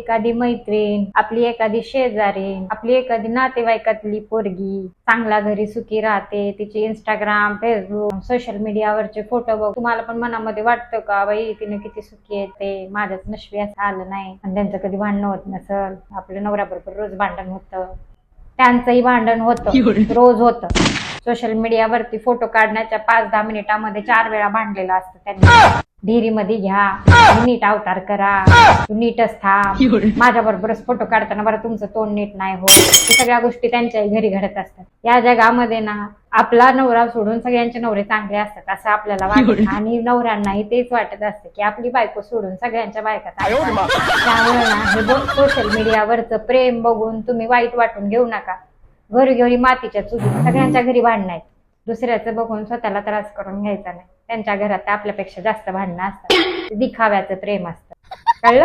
एखादी मैत्रीण, आपली एखादी शेजारीण, आपली एखादी नातेवाईकातली पोरगी चांगला घरी सुखी राहते, तिची इंस्टाग्राम, फेसबुक, सोशल मीडियावरचे फोटो बघ तुम्हाला पण मनामध्ये वाटतं का बाई तिने किती सुखी आहे, ते माझ्याच नशिबी असं आलं नाही. आणि त्यांचं कधी भांडणं होत नसल, आपल्या नवऱ्याबरोबर रोज भांडण होतं, त्यांचंही भांडण होतं, रोज होतं. सोशल मीडियावरती फोटो काढण्याच्या 5-10 मिनिटांमध्ये 4 वेळा भांडलेलं असतं त्यांनी. ढेरीमध्ये घ्या, नीट अवतार करा, तू नीटच थांब, माझ्या बरोबरच फोटो काढताना बरं तुमचं तोंड नीट नाही हो. सगळ्या गोष्टी त्यांच्या घरी घडत असतात. या जगामध्ये ना आपला नवरा सोडून सगळ्यांचे नवरे चांगले असतात असं आपल्याला वाटतं, आणि नवऱ्यांनाही तेच वाटत असतं की आपली बायको सोडून सगळ्यांच्या बायका चांगल्या. त्यामुळे ना हे सोशल मीडियावरचं प्रेम बघून तुम्ही वाईट वाटून घेऊ नका. घरी मातीच्या चुली, सगळ्यांच्या घरी भांडणं आहेत. दुसऱ्याचं बघून स्वतःला त्रास करून घ्यायचा नाही. त्यांच्या घरात आपल्यापेक्षा जास्त भांडणं असतात. दिखाव्याचं प्रेम असतं, कळलं?